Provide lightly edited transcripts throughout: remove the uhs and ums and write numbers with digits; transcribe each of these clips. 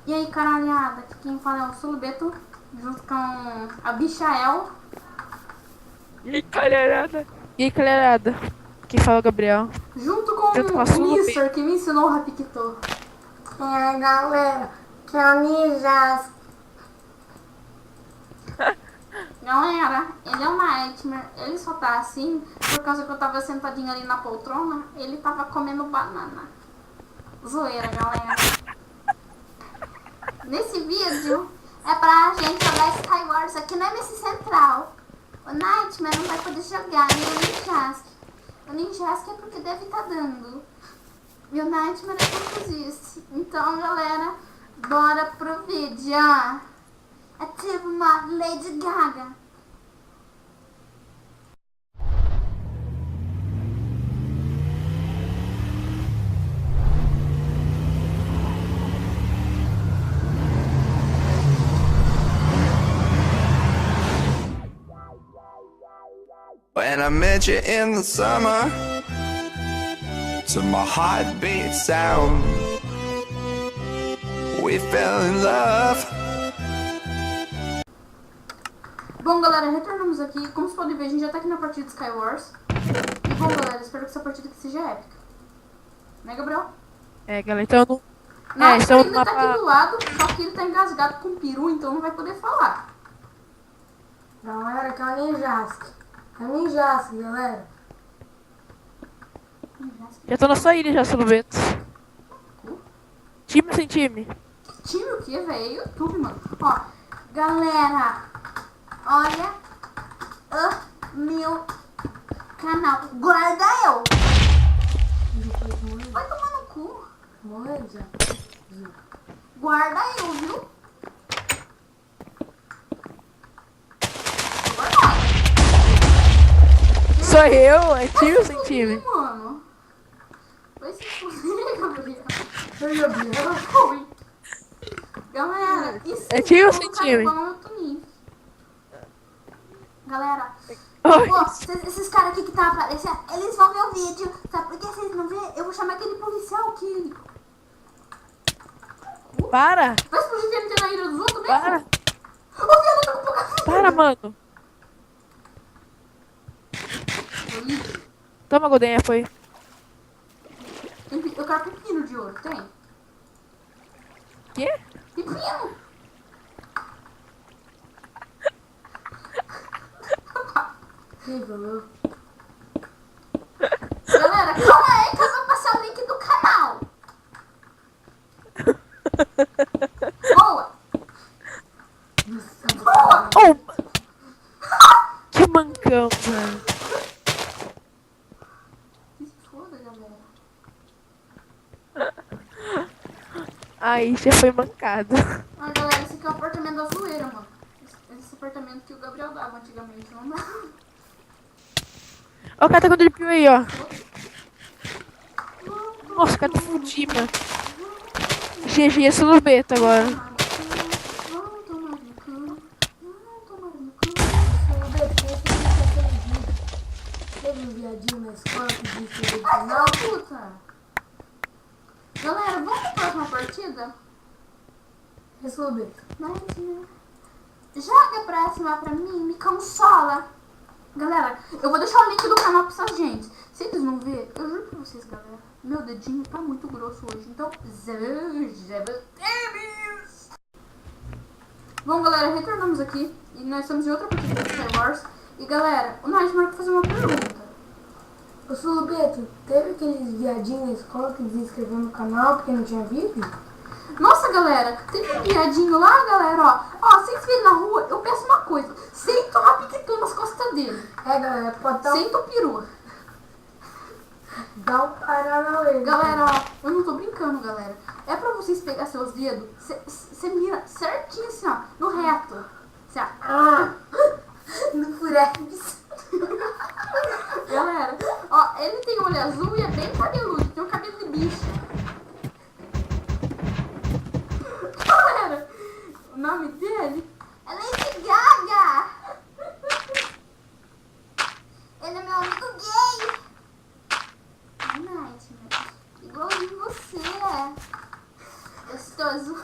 E aí, caralhada, aqui quem fala é o Sulubeto, junto com a Bichael. E aí, calharada? E aí, calharada? Quem fala é o Gabriel. Junto com Junto com a o Sulu Mister, que me ensinou o Rapikito. E aí, galera, que é o Ninjas. Galera, ele é um Nightmare, ele só tá assim por causa que eu tava sentadinho ali na poltrona, ele tava comendo banana. Zoeira, galera. Nesse vídeo é pra gente jogar Skywars aqui na MC Central. O Nightmare não vai poder jogar, nem o Ninjask. O Ninjask é porque deve estar dando. E o Nightmare é porque existe. Então, galera, bora pro vídeo. É tipo uma Lady Gaga. When I met you in the summer, to my heartbeat sound, we fell in love. Bom, galera, retornamos aqui. Como vocês podem ver, a gente já tá aqui na partida de Skywars. E bom, galera, espero que essa partida aqui seja épica. Né, Gabriel? É, galera, então não. Não, ele estamos ainda no tá mapa. aqui do lado, só que ele tá engasgado com peru, então não vai poder falar. Galera, que é o Ninjask. É o Ninjask, galera. Já tô na sua ilha já, Sulubeto. Time ou sem time? Time o que, velho? YouTube, mano. Ó, galera, olha o meu canal. Guarda eu! Vai tomar no cu. Morre já. Guarda eu, viu? Guardado. Sou eu, é time ou sem Vai se time? fuder, mano. Vai se fuder, Gabriel. Oi, Gabriel. Foi. Galera, isso É time ou é sem um time? carvão no Tunis. Galera, Oi. ó, esses caras aqui que tá aparecendo, eles vão ver o vídeo. Sabe por que vocês não vê? Eu vou chamar aquele policial que... Para! Vai explodir TNT na ilha dos outros mesmo? Para! Ô, viado, eu tô com pouca vida. Para, mano! Toma, Godenha, foi. Eu quero pepino de ouro, tem? Quê? Pepino! Sim, falou. Galera, calma aí que eu vou passar o link do canal. Boa! Boa! Oh! Que mancão, mano. Que se foda, galera. Aí já foi mancado. Ah, galera, esse aqui é o apartamento da zoeira, mano. Esse apartamento que o Gabriel dava antigamente, não dá. Ó, o cara tá com drip aí, ó. Nossa, o cara tá fudido, mano. GG é Sulubeto agora. Vamos tomar no cu. Vamos tomar no cu. Teve um viadinho na escola que disse que ele Ai, canal. filha da puta! Galera, vamos pra próxima partida? Resolver. Joga a próxima pra mim, me consola. Galera, eu vou deixar o link do canal pra essa gente. Se eles não verem, eu juro pra vocês, galera, meu dedinho tá muito grosso hoje. Então, bom, galera, retornamos aqui. E nós estamos em outra partida de Star Wars. E, galera, o Nightmare quer fazer uma pergunta. Ô, Sulubeto, teve aqueles viadinhos na escola que desinscreveu no canal porque não tinha vídeo? Nossa, galera, tem um viadinho lá, galera, ó. Ó, vocês verem na rua, eu peço uma coisa. Senta uma piquetão nas costas dele. É, galera, pode dar Senta o peru. dá um paranauê. Galera, ó, eu não tô brincando, galera. É pra vocês pegar seus dedos, você mira certinho assim, ó, no reto. Assim, ó. Ah, no furex. Galera, ó, ele tem olho azul e é bem cabeludo, tem um cabelo de bicho. Galera, o nome dele é Lady Gaga. Ele é meu amigo gay. Nightmare, igualzinho você. Gostoso.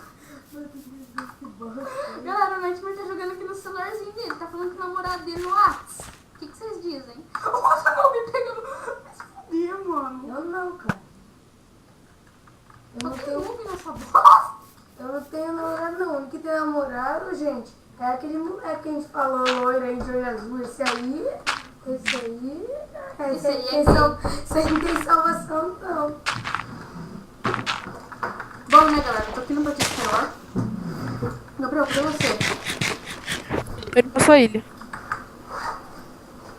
Galera, o Nightmare tá jogando aqui no celularzinho dele. Tá falando com o namorado dele no Whats. O que vocês dizem? Nossa, não, me pegando. Vai se fuder, mano. Eu não, cara. Eu Só não tem tenho, noob nessa bosta. eu não tenho namorado, não. O único que tem namorado, gente, é aquele moleque que a gente falou, loiro aí de olho azul. Esse aí. Esse aí não tem salvação, não. Bom, né, galera? Tô aqui no Batista Maior. Gabriel, cadê você? Eu não passou ele.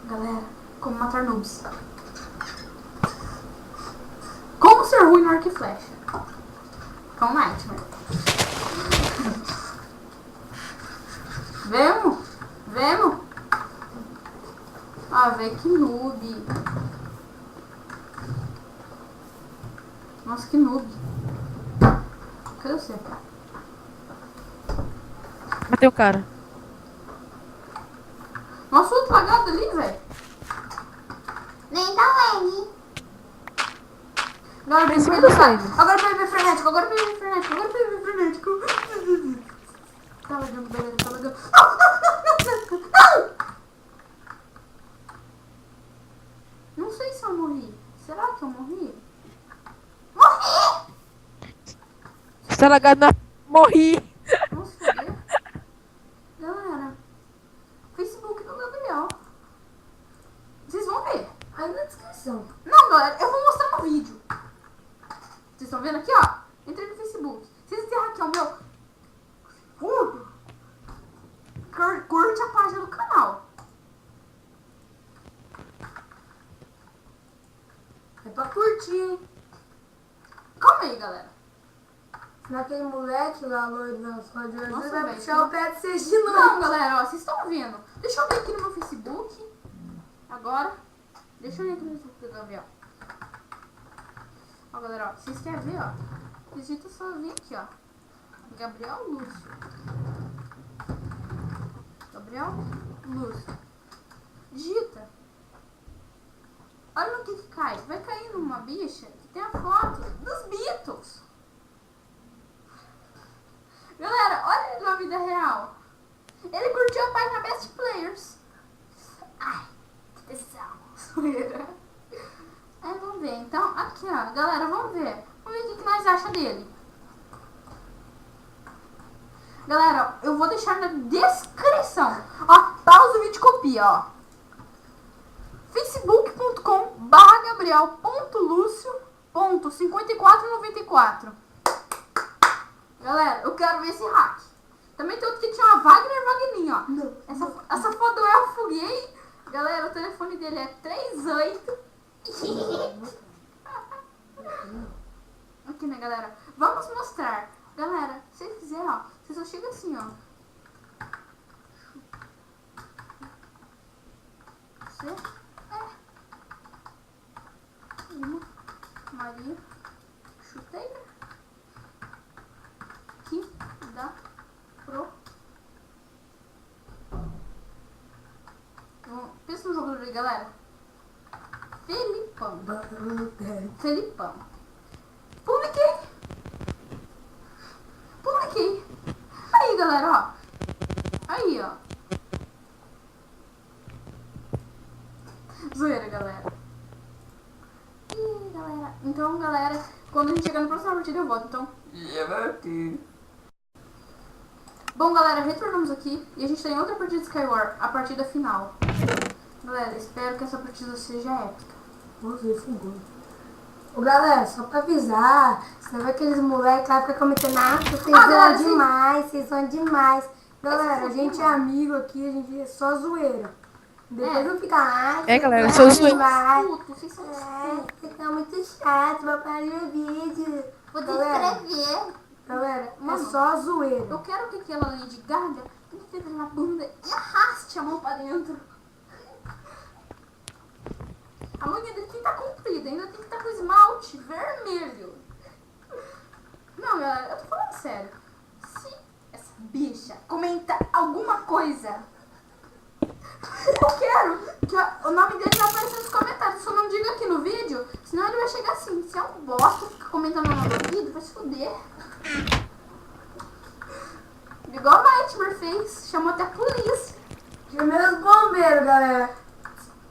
Galera, como matar noobs. Como ser ruim no arco e flecha. Com Nightmare. Vemos? Vemos? Ah, velho, que noob. Nossa, que noob. Cadê você? Matei o cara. Nossa, o outro lagado ali, velho. Nem tá leve. Agora Mas vai não ver sai. Agora vai ver frenético. Agora vai ver frenético. Agora vai ver frenético. Tá lagando, galera. Tá lagando. Não sei se eu morri. Será que eu morri? Morri! Você tá lagado na... Morri. Nossa, fodeu. Galera, Facebook do Gabriel. Vocês vão ver. Aí na descrição. Não, galera, eu vou mostrar no vídeo. Vocês estão vendo aqui, ó? Entrei no Facebook. Vocês enterram aqui, ó, meu. Curte a página do canal. É pra curtir, hein? Calma aí, galera. Senão aquele moleque lá, loiro da sua de olho azul, Nossa, vai velho, puxar o pé de vocês de Não, novo. galera, ó, vocês estão vendo. Deixa eu ver aqui no meu Facebook. Agora. Deixa eu ver aqui no Facebook do Gabriel. Ó, galera, ó. Vocês querem ver, ó? Digita só vir aqui, ó. Gabriel Lúcio. Gabriel Lúcio. Digita. Olha no que cai. Vai cair numa bicha que tem a foto dos Beatles. Galera, olha ele na vida real. Ele curtiu a página Best Players. Ai, que tesão. Zoeira. Aí, vamos ver. Então, aqui, ó. Galera, vamos ver. Vamos ver o que nós achamos dele. Galera, eu vou deixar na descrição. Ó, pausa o vídeo e copia, ó. facebook.com/gabriel.lucio.5494. Galera, eu quero ver esse hack. Também tem outro que tinha uma Wagner Wagninho, ó. Não. Essa foto eu afoguei. Galera, o telefone dele é 38. Aqui, né, galera? Vamos mostrar. Galera, se você quiser, ó, você só chega assim, ó. Você uma Maria Chuteira que dá pro. Pensa no jogo dele, galera. Felipão. Felipão. Publiquei. Aí, galera, ó. Aí, ó. Zoeira, galera. Ih, galera. Então, galera, quando a gente chegar na próxima partida eu volto, então. Bom, galera, retornamos aqui e a gente tem outra partida de Skyward, a partida final. Galera, espero que essa partida seja épica. Nossa, ele fugou. Ô, galera, só pra avisar, você vê aqueles moleques lá ficam comentando, vocês galera, são demais, vocês são demais. Galera, a gente é amigo aqui, a gente é só zoeira. Depois não fica lá, galera, vocês sou são zoeira. demais. Vocês são Vocês são muito chatos, vou parar o vídeo. Vou Galera, descrever. galera, é Mano, só zoeira. Eu quero que aquela Lady Gaga entre na bunda e arraste a mão pra dentro. A unha dele tem que estar comprida, ainda tem que estar com esmalte vermelho. Não, galera, eu tô falando sério. Se essa bicha comenta alguma coisa, eu quero que o nome dele vai aparecer nos comentários. Só não diga aqui no vídeo, senão ele vai chegar assim. Se é um bosta, fica comentando no meu vídeo, vai se fuder. Igual o Nightmare fez. Chamou até a polícia. Chamei os bombeiros, galera.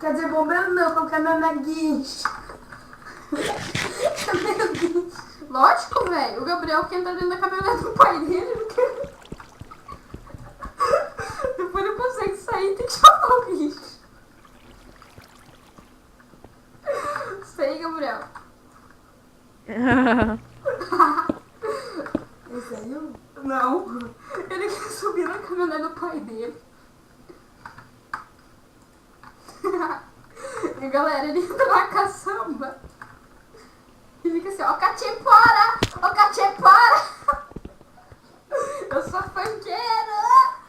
Quer dizer, bombeiro não, colocar na guincha. Chamei os guinchos. Lógico, velho. O Gabriel quer entrar dentro da caminhonete do pai dele. Não quer... Depois não consegue sair, tem que chamar o bicho. Sei, Gabriel. Ele saiu? Não. Ele quer subir na caminhonete do pai dele. E galera, ele entra na caçamba. E fica assim, ó, Catipora! Ô, Catipora! Eu sou funkeiro!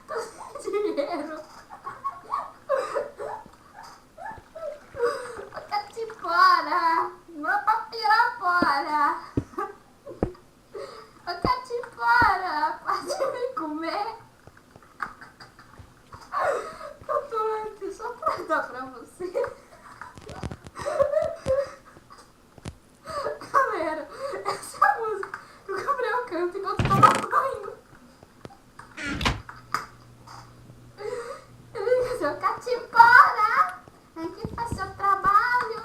Tô sem dinheiro! Ô, Catipora! Vou pra Pirapora! Ô, Catipora! Pode me comer? Eu tô aqui só pra dar pra você. Galera, essa é a música que o Gabriel canta enquanto toma banho. Ele diz assim, Catipora, aqui faz seu trabalho.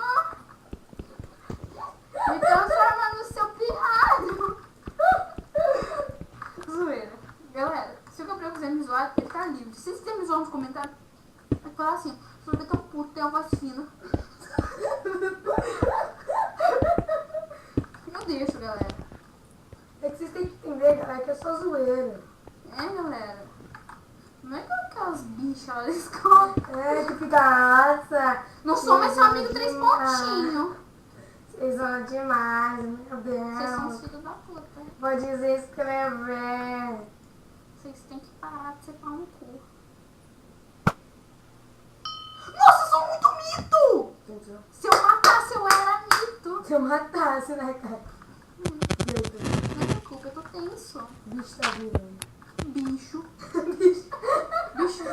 Me transforma no seu pirralho. Zoeira. Galera, se o Gabriel quiser me zoar, ele tá livre. Se vocês quiserem me zoar nos comentários, vai falar assim, se você tá puto, tem uma vacina. Eu deixo, galera. É que vocês têm que entender, galera, que é só zoeira. É, galera. Não é igual aquelas bichas lá da escola. É, que fica assa. Não sou mais seu amigo três demais. pontinhos. Vocês são demais, meu Vocês são os Deus. filhos da puta. Pode dizer escrever. Vocês têm que parar de ser pau no cu. Nossa, eu sou muito mito! Entendeu? Se eu matasse, eu era mito. Se eu matasse, né, cara? Não é minha culpa, eu tô tenso. Bicho tá virando. Bicho. Bicho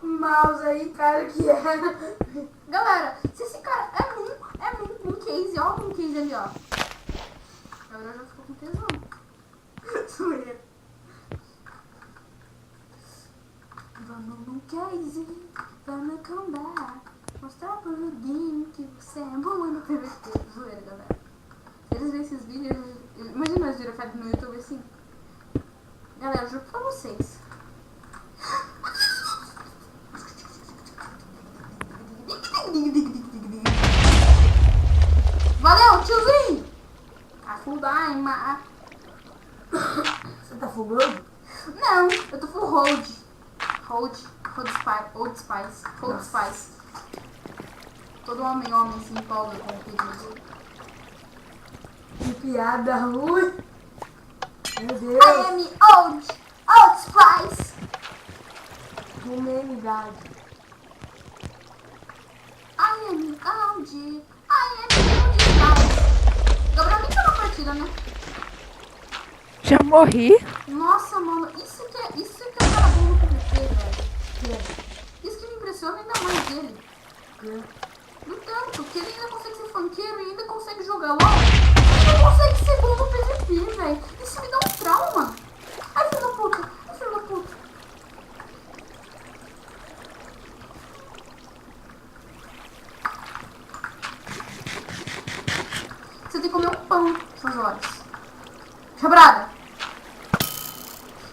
mouse aí, cara, que era. Galera, se esse cara é um case, ó, um case ali, ó. Agora já ficou com tesão. Zoeira. Vamos num case, vamos comeback. Mostrar pro game que você é bom no PVT. Zoeira, galera. Se eles verem esses vídeos, imagina nós virar no YouTube assim. Galera, eu juro pra vocês. Valeu, tiozinho! A full daima. Você tá fogando? Não, eu tô full hold. Hold spice. Old spice. Hold spice. Todo homem se empolga com o pedido. Que piada ruim. Meu I Deus. am old spice. Humanidade. I am old spice. Gabriel nem tá na partida, né? Já morri? Nossa, mano, isso que é o cara bom no PVP, velho. Isso que me impressiona ainda mais dele. No tanto, que ele ainda consegue ser funkeiro e ainda consegue jogar LOL. Ele não consegue ser bom no PVP, velho. Isso me dá um trauma. Ai, filho da puta. Ai, filho da puta. Você tem que comer um pão, suas horas. Quebrada.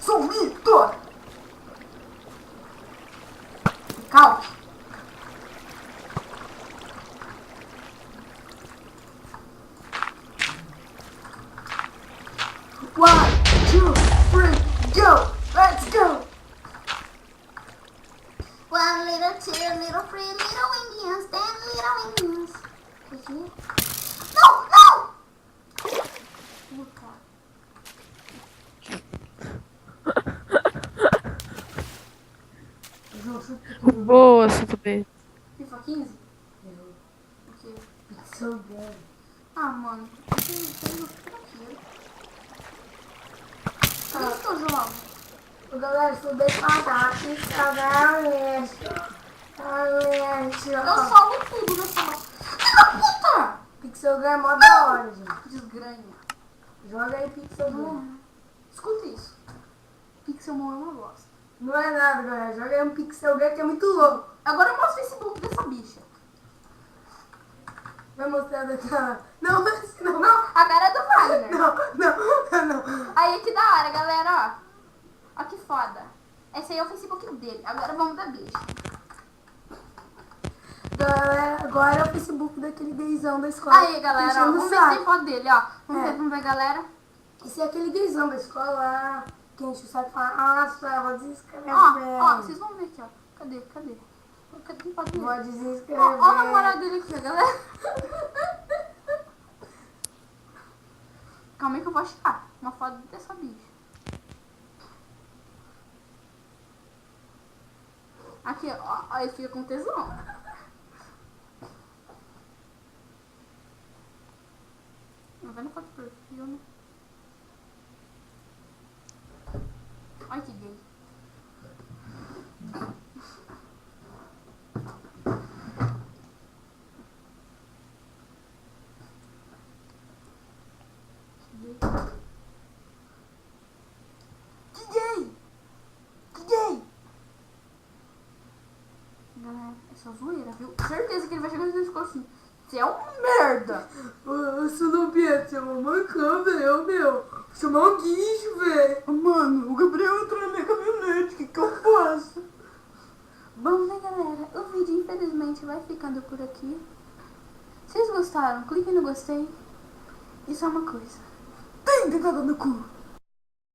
Sou mito. Calque. One, two, three, go! Let's go! One little, two little, three little Indians, 10 little Indians. No, no! Puta. Boa, assunto B. FIFA 15? O quê? Pixel Girl. Ah, mano. Tem por aqui. Cadê o seu jogo? Ô, galera, se eu matar, Pixel Girl. Eu salvo tudo nessa... Filho da puta! Pixel Girl é mó da hora, gente. Desgranha. Joga aí Pixel Girl. Escuta isso. Pixelmon é uma bosta. Não é nada, galera. Joga um Pixel Girl que é muito louco. Agora mostra o Facebook dessa bicha. Vai mostrar daquela... Não, mas não. Não, a cara é do Wagner. Não. Aí que da hora, galera, ó. Ó que foda. Esse aí é o Facebook dele. Agora vamos da bicha. Galera, agora é o Facebook daquele gaysão da escola. Aí, galera, ó, Enchendo o vamos ver se saco. tem foto dele, ó. Vamos ver, galera. Esse é aquele gaysão da escola lá, que enche o saco e fala, nossa, vou desescrever. Ó, vocês vão ver aqui, ó. Cadê? Cadê foto dele? Vou desescrever. Ó o namorado dele aqui, ó, galera. Calma aí que eu vou achar uma foto dessa bicha. Aqui, ó, ele fica com tesão. Não vai na foto do perfil, né? Olha que gay. Que gay! Que gay! Galera, é só zoeira, viu? Certeza que ele vai chegar no discurso assim. Você é um merda! Isso não Pietro, é uma mancã, velho, meu. Chamar um guincho, velho. Mano, o Gabriel entrou na minha caminhonete, o que eu faço? Bom, né, galera? O vídeo, infelizmente, vai ficando por aqui. Vocês gostaram? Clique no gostei. E só uma coisa. Tem dedada no cu!